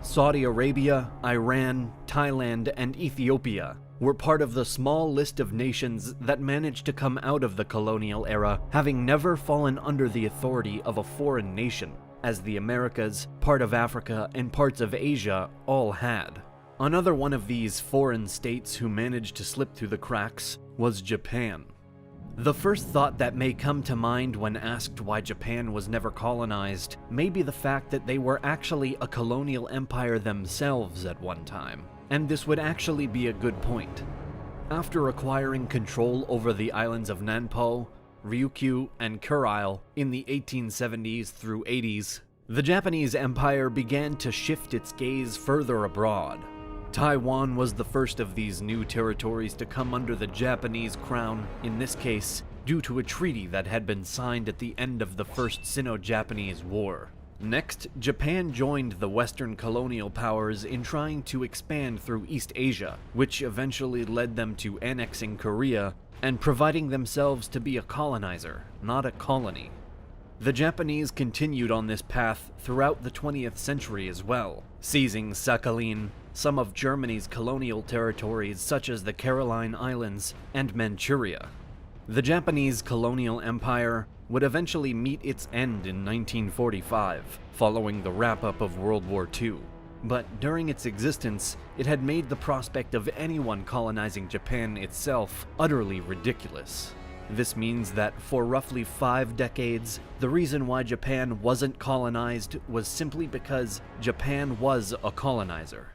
Saudi Arabia, Iran, Thailand, and Ethiopia were part of the small list of nations that managed to come out of the colonial era, having never fallen under the authority of a foreign nation, as the Americas, part of Africa, and parts of Asia all had. Another one of these foreign states who managed to slip through the cracks was Japan. The first thought that may come to mind when asked why Japan was never colonized may be the fact that they were actually a colonial empire themselves at one time, and this would actually be a good point. After acquiring control over the islands of Nanpo, Ryukyu, and Kurile in the 1870s through 80s, the Japanese empire began to shift its gaze further abroad. Taiwan was the first of these new territories to come under the Japanese crown, in this case, due to a treaty that had been signed at the end of the First Sino-Japanese War. Next, Japan joined the Western colonial powers in trying to expand through East Asia, which eventually led them to annexing Korea and providing themselves to be a colonizer, not a colony. The Japanese continued on this path throughout the 20th century as well, seizing Sakhalin, some of Germany's colonial territories such as the Caroline Islands, and Manchuria. The Japanese colonial empire would eventually meet its end in 1945, following the wrap-up of World War II. But during its existence, it had made the prospect of anyone colonizing Japan itself utterly ridiculous. This means that for roughly 5 decades, the reason why Japan wasn't colonized was simply because Japan was a colonizer.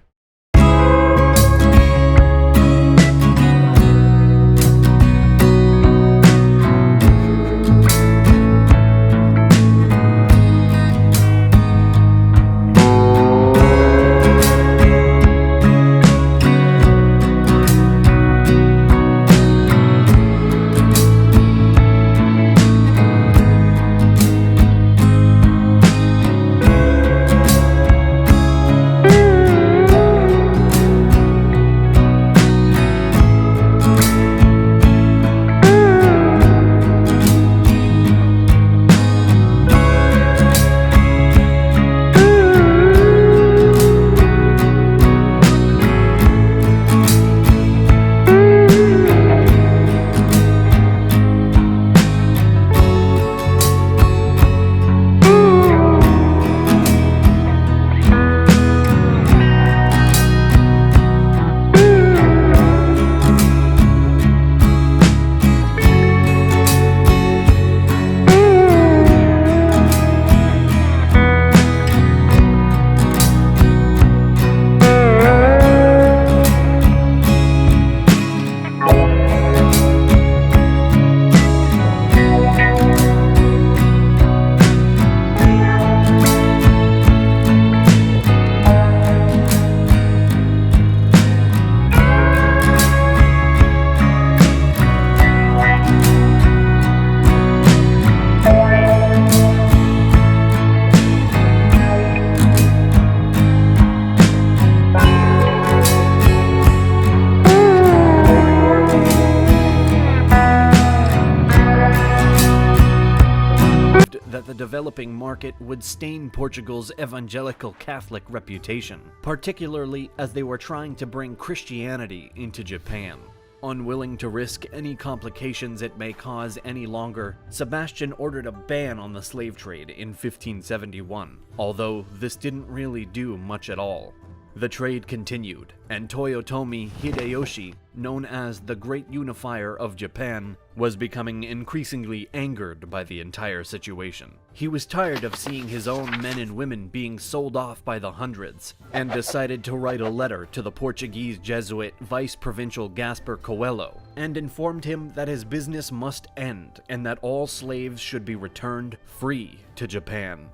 That the developing market would stain Portugal's evangelical Catholic reputation, particularly as they were trying to bring Christianity into Japan. Unwilling to risk any complications it may cause any longer, Sebastian ordered a ban on the slave trade in 1571, although this didn't really do much at all. The trade continued, and Toyotomi Hideyoshi, known as the Great Unifier of Japan, was becoming increasingly angered by the entire situation. He was tired of seeing his own men and women being sold off by the hundreds, and decided to write a letter to the Portuguese Jesuit Vice-Provincial Gaspar Coelho, and informed him that his business must end and that all slaves should be returned free to Japan.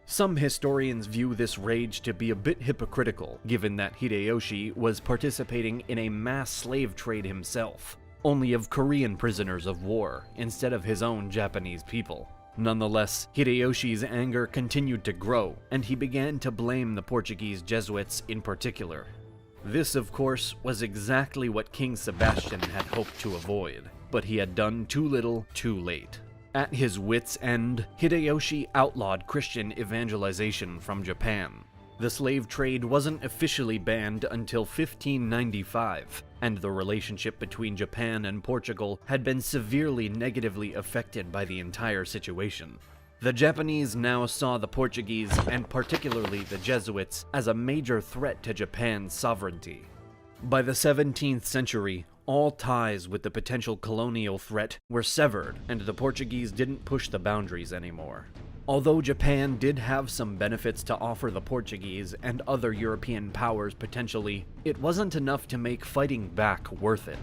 Some historians view this rage to be a bit hypocritical, given that Hideyoshi was participating in a mass slave trade himself, only of Korean prisoners of war, instead of his own Japanese people. Nonetheless, Hideyoshi's anger continued to grow, and he began to blame the Portuguese Jesuits in particular. This, of course, was exactly what King Sebastian had hoped to avoid, but he had done too little, too late. At his wits' end, Hideyoshi outlawed Christian evangelization from Japan. The slave trade wasn't officially banned until 1595, and the relationship between Japan and Portugal had been severely negatively affected by the entire situation. The Japanese now saw the Portuguese, and particularly the Jesuits, as a major threat to Japan's sovereignty. By the 17th century, all ties with the potential colonial threat were severed, and the Portuguese didn't push the boundaries anymore. Although Japan did have some benefits to offer the Portuguese and other European powers potentially, it wasn't enough to make fighting back worth it.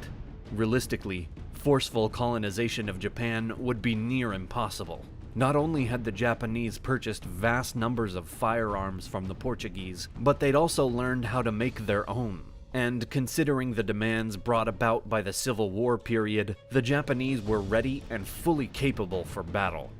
Realistically, forceful colonization of Japan would be near impossible. Not only had the Japanese purchased vast numbers of firearms from the Portuguese, but they'd also learned how to make their own. And considering the demands brought about by the Civil War period, the Japanese were ready and fully capable for battle.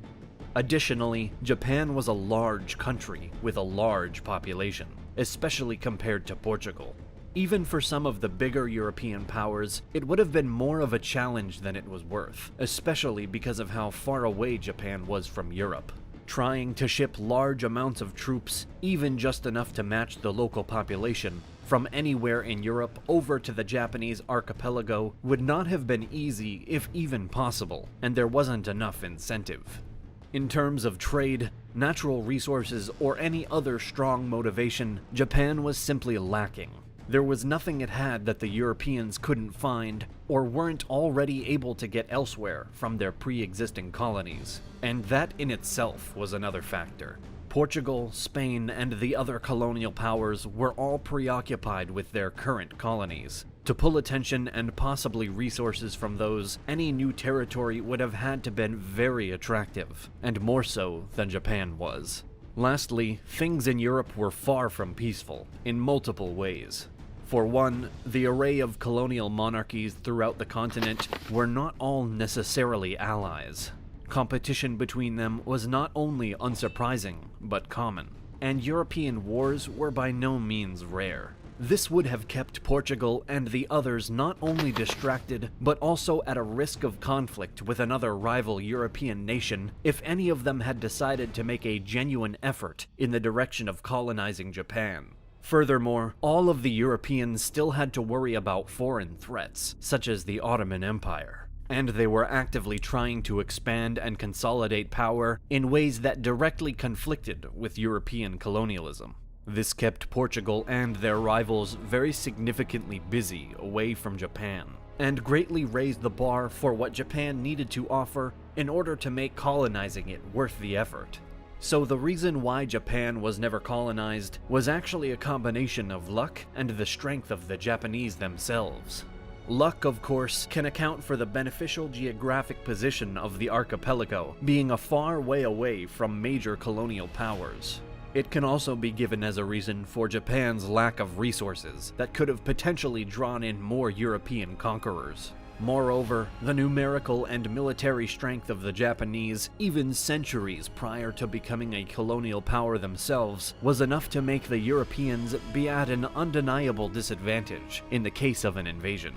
Additionally, Japan was a large country with a large population, especially compared to Portugal. Even for some of the bigger European powers, it would have been more of a challenge than it was worth, especially because of how far away Japan was from Europe. Trying to ship large amounts of troops, even just enough to match the local population, from anywhere in Europe over to the Japanese archipelago would not have been easy, if even possible, and there wasn't enough incentive. In terms of trade, natural resources, or any other strong motivation, Japan was simply lacking. There was nothing it had that the Europeans couldn't find, or weren't already able to get elsewhere from their pre-existing colonies. And that in itself was another factor. Portugal, Spain, and the other colonial powers were all preoccupied with their current colonies. To pull attention and possibly resources from those, any new territory would have had to been very attractive, and more so than Japan was. Lastly, things in Europe were far from peaceful, in multiple ways. For one, the array of colonial monarchies throughout the continent were not all necessarily allies. Competition between them was not only unsurprising, but common, and European wars were by no means rare. This would have kept Portugal and the others not only distracted, but also at a risk of conflict with another rival European nation if any of them had decided to make a genuine effort in the direction of colonizing Japan. Furthermore, all of the Europeans still had to worry about foreign threats, such as the Ottoman Empire, and they were actively trying to expand and consolidate power in ways that directly conflicted with European colonialism. This kept Portugal and their rivals very significantly busy away from Japan, and greatly raised the bar for what Japan needed to offer in order to make colonizing it worth the effort. So the reason why Japan was never colonized was actually a combination of luck and the strength of the Japanese themselves. Luck, of course, can account for the beneficial geographic position of the archipelago, being a far way away from major colonial powers. It can also be given as a reason for Japan's lack of resources that could have potentially drawn in more European conquerors. Moreover, the numerical and military strength of the Japanese, even centuries prior to becoming a colonial power themselves, was enough to make the Europeans be at an undeniable disadvantage in the case of an invasion.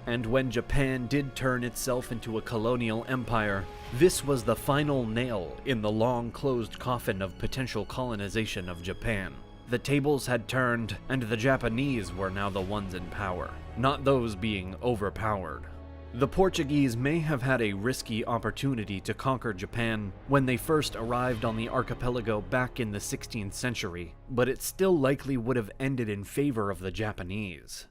And when Japan did turn itself into a colonial empire, this was the final nail in the long-closed coffin of potential colonization of Japan. The tables had turned, and the Japanese were now the ones in power, not those being overpowered. The Portuguese may have had a risky opportunity to conquer Japan when they first arrived on the archipelago back in the 16th century, but it still likely would have ended in favor of the Japanese.